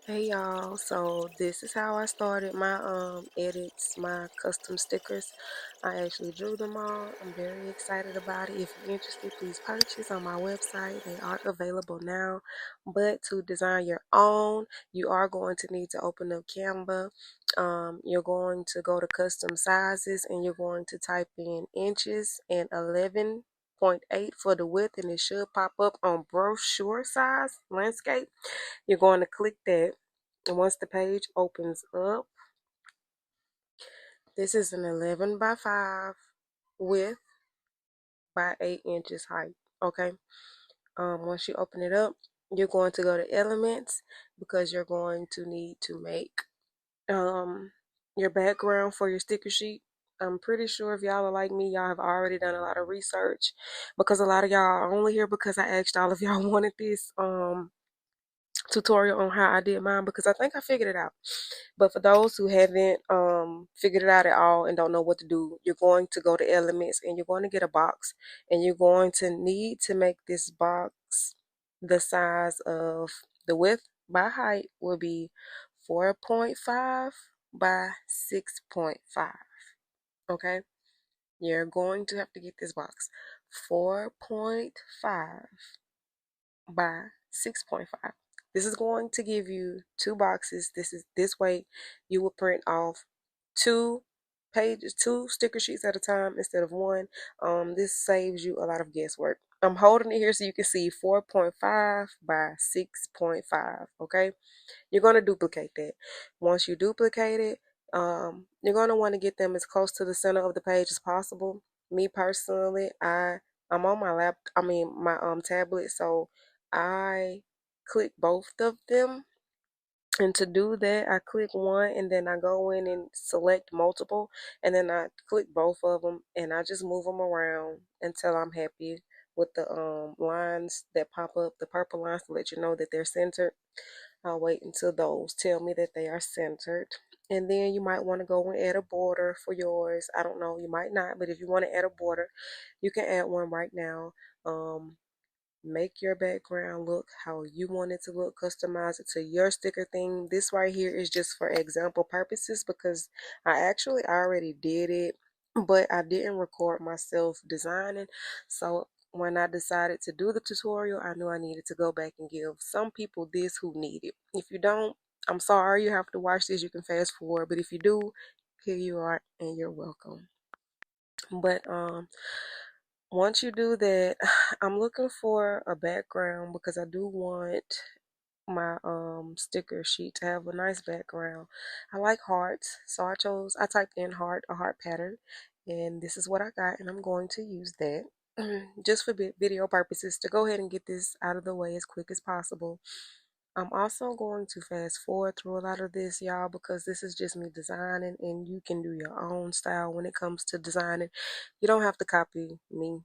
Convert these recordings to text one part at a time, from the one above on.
Hey y'all, so this is how I started my edits, my custom stickers. I actually drew them all. I'm very excited about it. If you're interested, please purchase on my website. They are available now. But to design your own, you are going to need to open up Canva. You're going to go to custom sizes and you're going to type in inches and 11.8 for the width, and it should pop up on brochure size landscape. You're going to click that, and once the page opens up, this is an 11 by 5 width by 8 inches height. Okay. Once you open it up, you're going to go to elements because you're going to need to make um your background for your sticker sheet. I'm pretty sure if y'all are like me, y'all have already done a lot of research, because a lot of y'all are only here because I asked all of y'all wanted this tutorial on how I did mine, because I think I figured it out. But for those who haven't figured it out at all and don't know what to do, you're going to go to elements and you're going to get a box, and you're going to need to make this box the size of the width by height will be 4.5 by 6.5. Okay, you're going to have to get this box 4.5 by 6.5. This is going to give you two boxes. This way you will print off two pages, two sticker sheets at a time instead of one. This saves you a lot of guesswork. I'm holding it here so you can see 4.5 by 6.5. Okay, you're going to duplicate that. Once you duplicate it, you're going to want to get them as close to the center of the page as possible. Me personally, I'm on my tablet, so I click both of them. And to do that, I click one and then I go in and select multiple, and then I click both of them and I just move them around until I'm happy with the lines that pop up, the purple lines to let you know that they're centered. I'll wait until those tell me that they are centered. And then you might want to go and add a border for yours. I don't know, you might not, but if you want to add a border, you can add one right now. Make your background look how you want it to look, customize it to your sticker theme. This right here is just for example purposes because I actually already did it, but I didn't record myself designing. So when I decided to do the tutorial, I knew I needed to go back and give some people this who need it. If you don't, I'm sorry you have to watch this. You can fast forward, but if you do, here you are and you're welcome. But once you do that, I'm looking for a background because I do want my sticker sheet to have a nice background. I like hearts, so I typed in heart, a heart pattern, and this is what I got, and I'm going to use that just for video purposes to go ahead and get this out of the way as quick as possible. I'm also going to fast forward through a lot of this, y'all, because this is just me designing, and you can do your own style when it comes to designing. You don't have to copy me.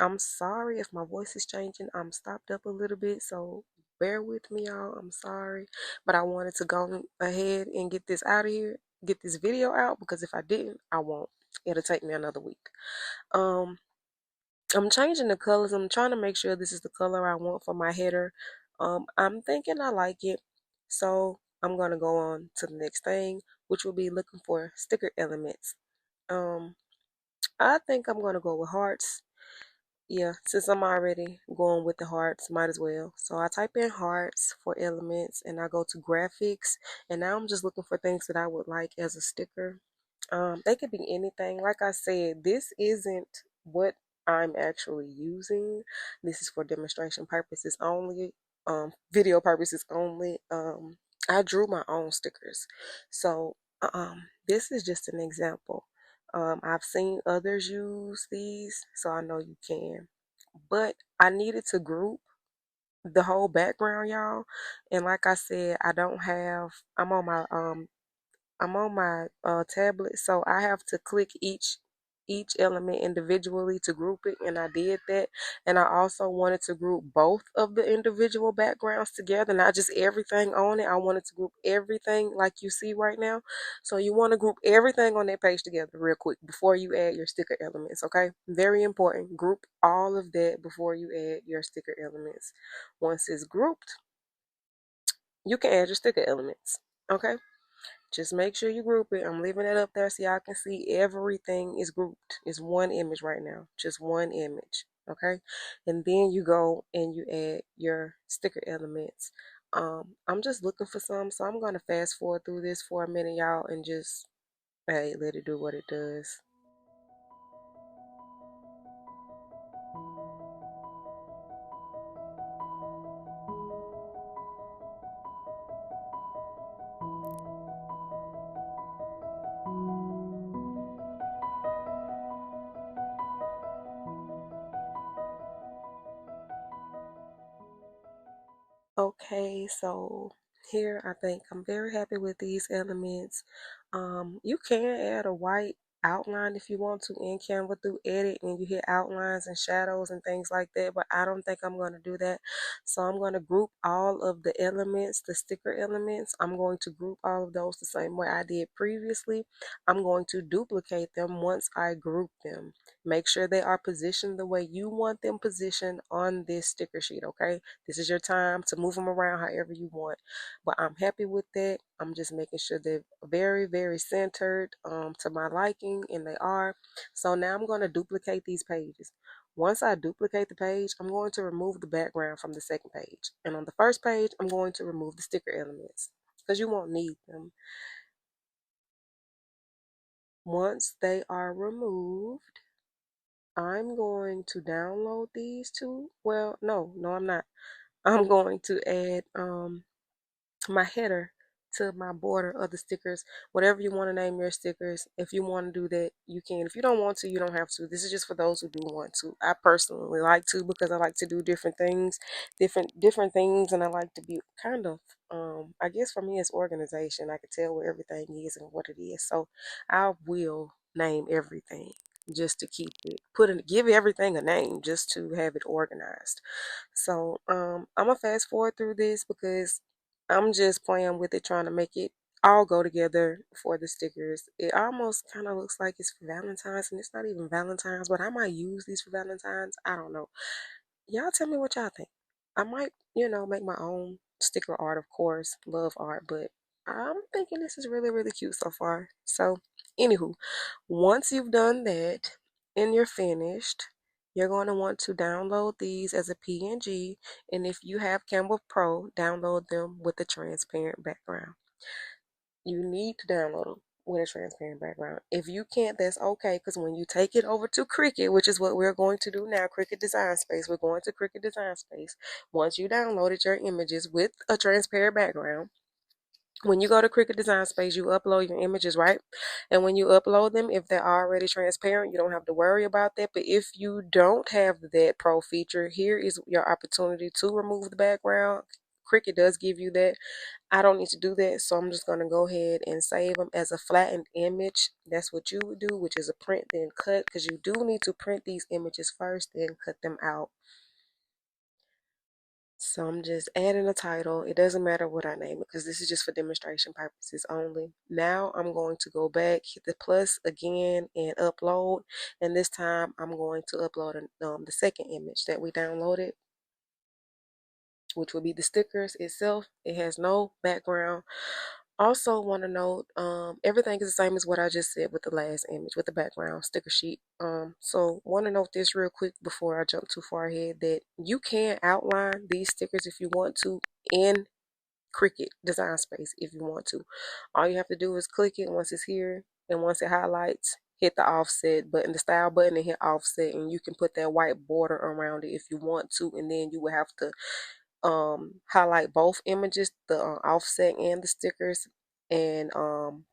I'm sorry if my voice is changing. I'm stopped up a little bit, so bear with me, y'all. I'm sorry, but I wanted to go ahead and get this out of here, get this video out, because if I didn't, I won't. It'll take me another week. Um, I'm changing the colors. I'm trying to make sure this is the color I want for my header. I'm thinking I like it, so I'm gonna go on to the next thing, which will be looking for sticker elements. Um, I think I'm gonna go with hearts. Yeah, since I'm already going with the hearts, might as well. So I type in hearts for elements and I go to graphics, and now I'm just looking for things that I would like as a sticker. They could be anything. Like I said, this isn't what I'm actually using. This is for demonstration purposes only, video purposes only. I drew my own stickers. So this is just an example. I've seen others use these, so I know you can. But I needed to group the whole background, y'all. And like I said, I don't have. I'm on my tablet, so I have to click each element individually to group it, and I did that. And I also wanted to group both of the individual backgrounds together, not just everything on it. I wanted to group everything like you see right now. So you want to group everything on that page together real quick before you add your sticker elements, okay? Very important. Group all of that before you add your sticker elements. Once it's grouped, you can add your sticker elements. Okay, just make sure you group it. I'm leaving it up there so y'all can see everything is grouped. It's one image right now, just one image. Okay, and then you go and you add your sticker elements. I'm just looking for some, so I'm gonna fast forward through this for a minute, y'all, and just, hey, let it do what it does. Okay, so here I think I'm very happy with these elements. You can add a white outline if you want to in Canva through edit, and you hit outlines and shadows and things like that, but I don't think I'm going to do that. So I'm going to group all of the elements, the sticker elements. I'm going to group all of those the same way I did previously. I'm going to duplicate them once I group them. Make sure they are positioned the way you want them positioned on this sticker sheet, okay? This is your time to move them around however you want. But I'm happy with that. I'm just making sure they're very, very centered to my liking, and they are. So now I'm going to duplicate these pages. Once I duplicate the page, I'm going to remove the background from the second page. And on the first page, I'm going to remove the sticker elements because you won't need them. Once they are removed, I'm going to download these two. Well, no, I'm not. I'm going to add my header to my border of the stickers. Whatever you want to name your stickers, if you want to do that, you can. If you don't want to, you don't have to. This is just for those who do want to. I personally like to, because I like to do different things, different things, and I like to be kind of I guess for me it's organization. I can tell where everything is and what it is. So I will name everything just to keep it, give everything a name just to have it organized. So I'm gonna fast forward through this because I'm just playing with it, trying to make it all go together for the stickers. It almost kind of looks like it's for Valentine's, and it's not even Valentine's, but I might use these for Valentine's. I don't know. Y'all tell me what y'all think. I might, make my own sticker art, of course, love art, but I'm thinking this is really, really cute so far. So, anywho, once you've done that and you're finished, you're going to want to download these as a PNG, and if you have Canva Pro, download them with a transparent background. You need to download them with a transparent background. If you can't, that's okay, because when you take it over to Cricut, which is what we're going to do now, Cricut Design Space, we're going to Cricut Design Space. Once you downloaded your images with a transparent background, when you go to Cricut Design Space, you upload your images, right? And when you upload them, if they're already transparent, you don't have to worry about that. But if you don't have that pro feature, here is your opportunity to remove the background. Cricut does give you that. I don't need to do that, so I'm just going to go ahead and save them as a flattened image. That's what you would do, which is a print then cut, because you do need to print these images first, then cut them out. So I'm just adding a title. It doesn't matter what I name it, because this is just for demonstration purposes only. Now I'm going to go back, hit the plus again, and upload. And this time I'm going to upload the second image that we downloaded, which will be the stickers itself. It has no background. Also want to note, everything is the same as what I just said with the last image, with the background sticker sheet. So want to note this real quick before I jump too far ahead, that you can outline these stickers if you want to in Cricut Design Space if you want to. All you have to do is click it once it's here, and once it highlights, hit the offset button, the style button, and hit offset, and you can put that white border around it if you want to, and then you will have to highlight both images, the offset and the stickers, and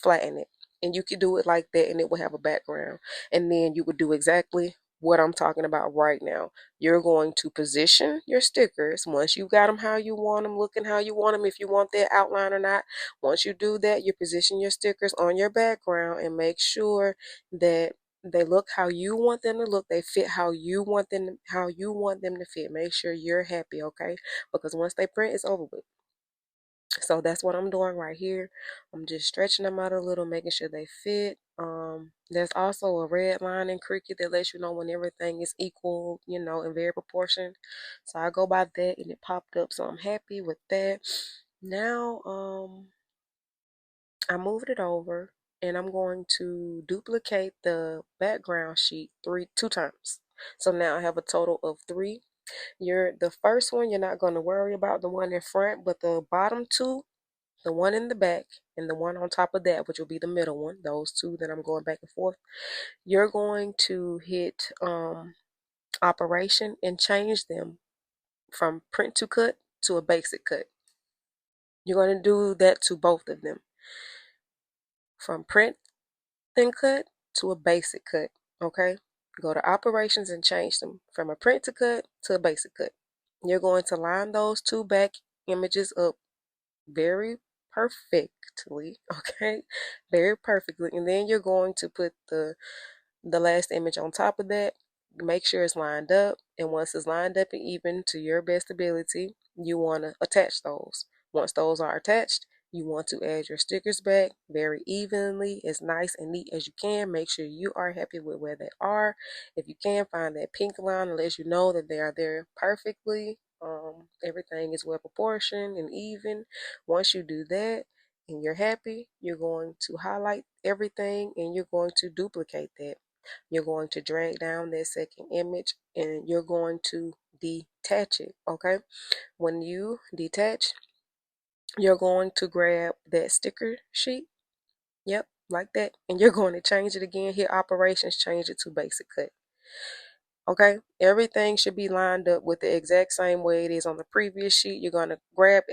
flatten it. And you could do it like that, and it will have a background. And then you would do exactly what I'm talking about right now. You're going to position your stickers once you got them how you want them, looking how you want them, if you want that outline or not. Once you do that, you position your stickers on your background and make sure that they look how you want them to look. They fit how you want them, to fit. Make sure you're happy, okay? Because once they print, it's over with. So that's what I'm doing right here. I'm just stretching them out a little, making sure they fit. There's also a red line in Cricut that lets you know when everything is equal, in very proportion. So I go by that, and it popped up, so I'm happy with that. Now, I moved it over and I'm going to duplicate the background sheet two times. So now I have a total of three. The first one, you're not going to worry about the one in front, but the bottom two, the one in the back and the one on top of that, which will be the middle one, those two that I'm going back and forth, you're going to hit operation and change them from print to cut to a basic cut. You're going to do that to both of them, from print and cut to a basic cut. Okay, go to operations and change them from a print to cut to a basic cut. You're going to line those two back images up very perfectly, okay, very perfectly, and then you're going to put the last image on top of that. Make sure it's lined up, and once it's lined up and even to your best ability, you want to attach those. Once those are attached, you want to add your stickers back very evenly, as nice and neat as you can. Make sure you are happy with where they are. If you can, find that pink line and let you know that they are there perfectly. Everything is well proportioned and even. Once you do that and you're happy, you're going to highlight everything and you're going to duplicate that. You're going to drag down that second image and you're going to detach it. Okay, when you detach, you're going to grab that sticker sheet, yep, like that, and you're going to change it again. Hit operations, change it to basic cut. Okay, everything should be lined up with the exact same way it is on the previous sheet. You're going to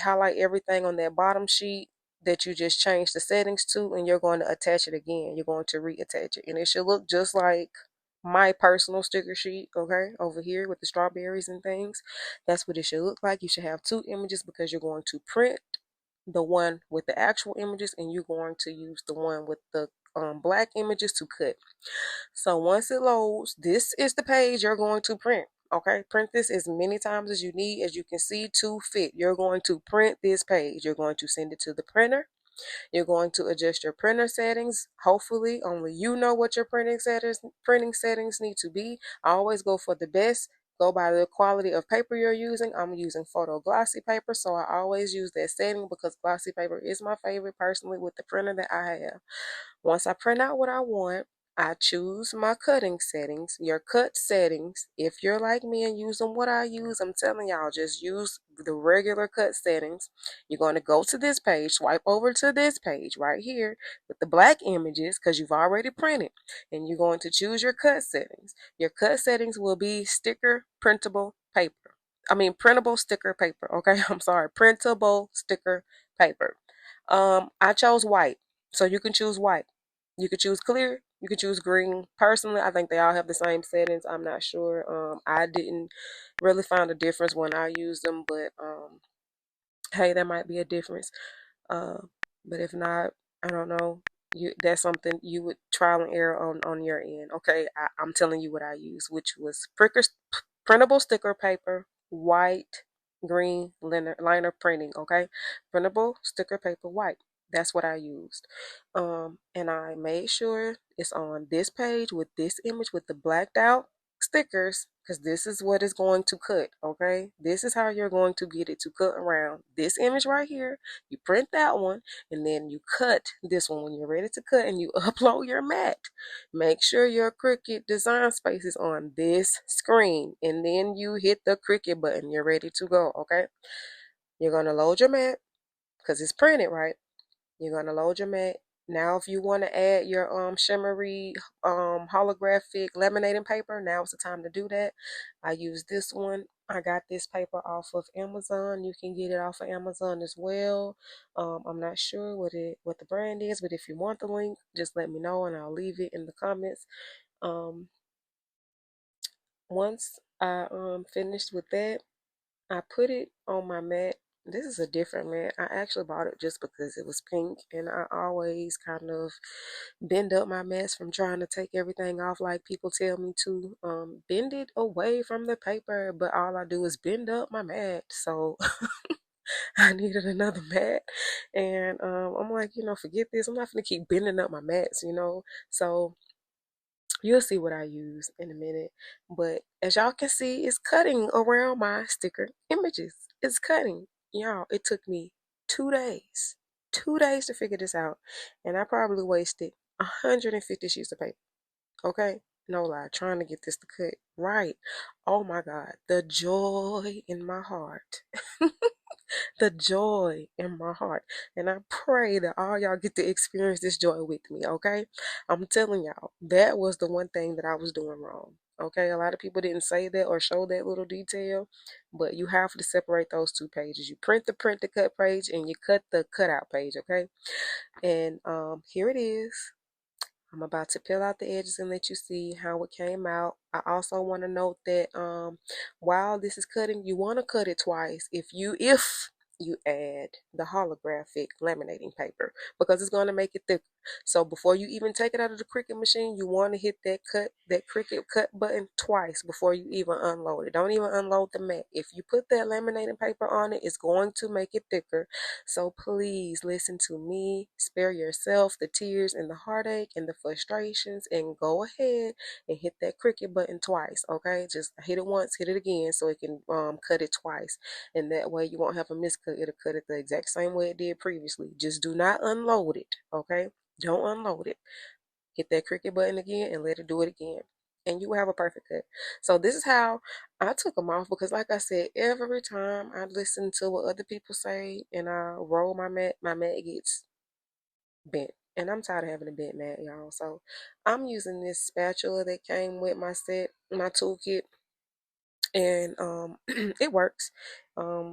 highlight everything on that bottom sheet that you just changed the settings to, and you're going to attach it again. You're going to reattach it, and it should look just like my personal sticker sheet, okay, over here with the strawberries and things. That's what it should look like. You should have two images because you're going to print the one with the actual images and you're going to use the one with the black images to cut. So once it loads, this is the page you're going to print. Okay, print this as many times as you need, as you can see, to fit. You're going to print this page. You're going to send it to the printer. You're going to adjust your printer settings. Hopefully, only you know what your printing settings need to be. I always go for the best. Go by the quality of paper you're using. I'm using photo glossy paper, so I always use that setting because glossy paper is my favorite personally with the printer that I have. Once I print out what I want, I choose my cutting settings, your cut settings. If you're like me and using what I use, I'm telling y'all, just use the regular cut settings. You're going to go to this page, swipe over to this page right here with the black images because you've already printed, and you're going to choose your cut settings. Your cut settings will be sticker printable paper. Printable sticker paper. Okay, I'm sorry, printable sticker paper. I chose white. So you can choose white. You could choose clear. You could choose green. Personally, I think they all have the same settings. I'm not sure. I didn't really find a difference when I used them, but hey, there might be a difference. Uh, but if not, I don't know. That's something you would trial and error on your end. Okay, I'm telling you what I used, which was printable sticker paper, white, green liner printing. Okay, printable sticker paper, white. That's what I used. And I made sure it's on this page with this image with the blacked out stickers because this is what is going to cut. Okay, this is how you're going to get it to cut around this image right here. You print that one and then you cut this one when you're ready to cut and you upload your mat. Make sure your Cricut design space is on this screen and then you hit the Cricut button. You're ready to go. Okay, you're going to load your mat because it's printed, right? You're going to load your mat. Now, if you want to add your shimmery holographic laminating paper, now is the time to do that. I use this one. I got this paper off of Amazon. You can get it off of Amazon as well. I'm not sure what the brand is, but if you want the link, just let me know and I'll leave it in the comments. Once I finished with that, I put it on my mat. This is a different mat. I actually bought it just because it was pink, and I always kind of bend up my mats from trying to take everything off like people tell me to. Bend it away from the paper, but all I do is bend up my mat. So I needed another mat, and I'm like, forget this. I'm not gonna keep bending up my mats. So you'll see what I use in a minute. But as y'all can see, it's cutting around my sticker images. It's cutting. Y'all, it took me 2 days. 2 days to figure this out. And I probably wasted 150 sheets of paper. Okay? No lie, trying to get this to cut right. Oh my God, the joy in my heart. The joy in my heart. And I pray that all y'all get to experience this joy with me, okay? I'm telling y'all, that was the one thing that I was doing wrong. Okay, a lot of people didn't say that or show that little detail, but you have to separate those two pages. You print the cut page and you cut the cutout page, okay? And here it is. I'm about to peel out the edges and let you see how it came out. I also want to note that while this is cutting, you want to cut it twice if you add the holographic laminating paper, because it's going to make it thicker. So before you even take it out of the Cricut machine, you want to hit that Cricut cut button twice before you even unload it. Don't even unload the mat. If you put that laminating paper on it, it's going to make it thicker. So please listen to me. Spare yourself the tears and the heartache and the frustrations, and go ahead and hit that Cricut button twice. Okay, just hit it once, hit it again, so it can cut it twice, and that way you won't have a miscut. It'll cut it the exact same way it did previously. Just do not unload it. Okay, don't unload it. Hit that Cricut button again and let it do it again, and you will have a perfect cut. So this is how I took them off, because like I said, every time I listen to what other people say and I roll my mat gets bent. And I'm tired of having a bent mat, y'all. So I'm using this spatula that came with my set, my toolkit, and it works.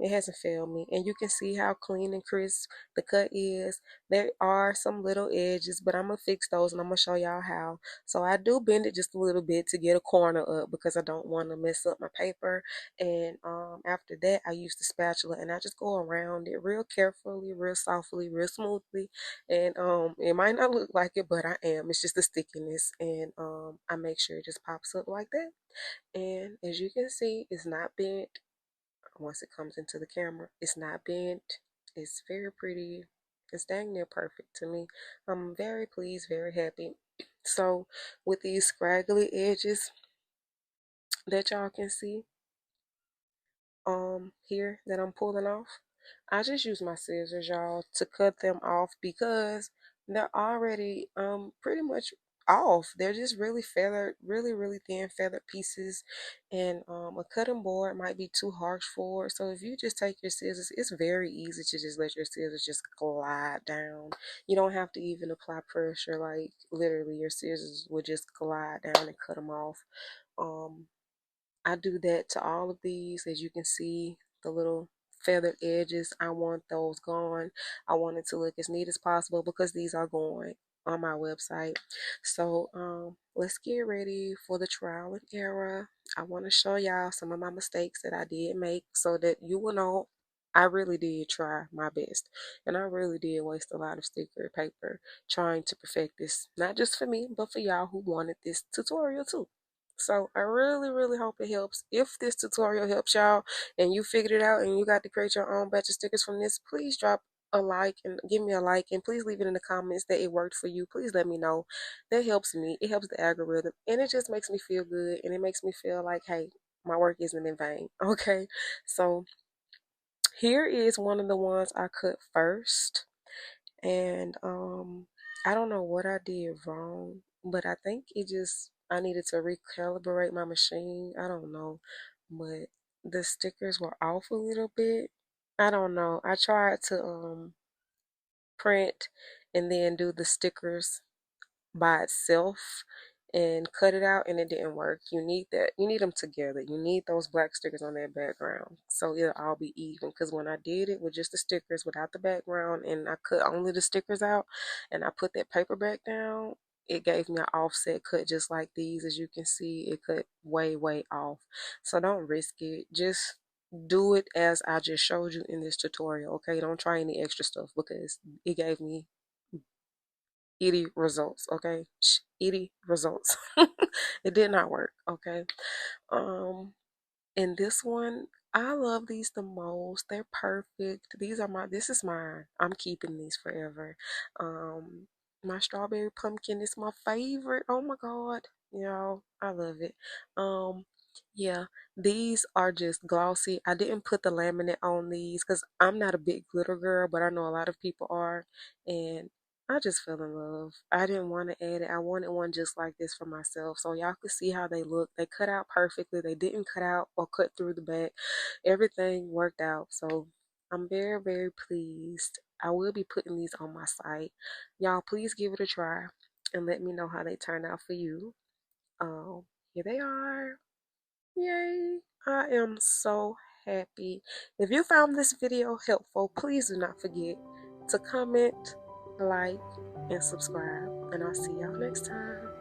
It hasn't failed me, and you can see how clean and crisp the cut is. There are some little edges, but I'm gonna fix those and I'm gonna show y'all how. So I do bend it just a little bit to get a corner up, because I don't want to mess up my paper. And after that, I use the spatula and I just go around it real carefully, real softly, real smoothly. And it might not look like it, but I am. It's just the stickiness, and I make sure it just pops up like that. And as you can see, it's not bent. Once it comes into the camera, it's not bent. It's very pretty. It's dang near perfect to me. I'm very pleased, very happy. So with these scraggly edges that y'all can see here that I'm pulling off, I just use my scissors, y'all, to cut them off, because they're already pretty much off. They're just really feathered, really thin feathered pieces, and a cutting board might be too harsh for it. So if you just take your scissors, it's very easy to just let your scissors just glide down. You don't have to even apply pressure. Like literally, your scissors will just glide down and cut them off. Um, I do that to all of these. As you can see, the little feathered edges, I want those gone. I want it to look as neat as possible, because these are going on my website. So let's get ready for the trial and error. I want to show y'all some of my mistakes that I did make, so that you will know I really did try my best, and I really did waste a lot of sticker paper trying to perfect this, not just for me, but for y'all who wanted this tutorial too. So I really hope it helps. If this tutorial helps y'all and you figured it out and you got to create your own batch of stickers from this, please drop a like and give me a like, and please leave it in the comments that it worked for you. Please let me know. That helps me. It helps the algorithm, and it just makes me feel good, and it makes me feel like, hey, my work isn't in vain. Okay, so here is one of the ones I cut first, and I don't know what I did wrong, but I think I needed to recalibrate my machine. I don't know, but the stickers were off a little bit. I don't know. I tried to print and then do the stickers by itself and cut it out, and it didn't work. You need that. You need them together. You need those black stickers on that background, so it'll all be even. Because when I did it with just the stickers without the background, and I cut only the stickers out, and I put that paper back down, it gave me an offset cut just like these. As you can see, it cut way off. So don't risk it. Just do it as I just showed you in this tutorial. Okay, don't try any extra stuff, because it gave me itty results. Okay, itty results. It did not work. Okay, and this one, I love these the most. They're perfect. This is mine. I'm keeping these forever. My strawberry pumpkin is my favorite. Oh my god, y'all, I love it. Yeah, these are just glossy. I didn't put the laminate on these because I'm not a big glitter girl, but I know a lot of people are, and I just fell in love. I didn't want to add it. I wanted one just like this for myself, so y'all could see how they look. They cut out perfectly. They didn't cut out or cut through the back. Everything worked out, so I'm very, very pleased. I will be putting these on my site. Y'all, please give it a try and let me know how they turn out for you. Here they are. Yay! I am so happy. If you found this video helpful, please do not forget to comment, like, and subscribe. And I'll see y'all next time.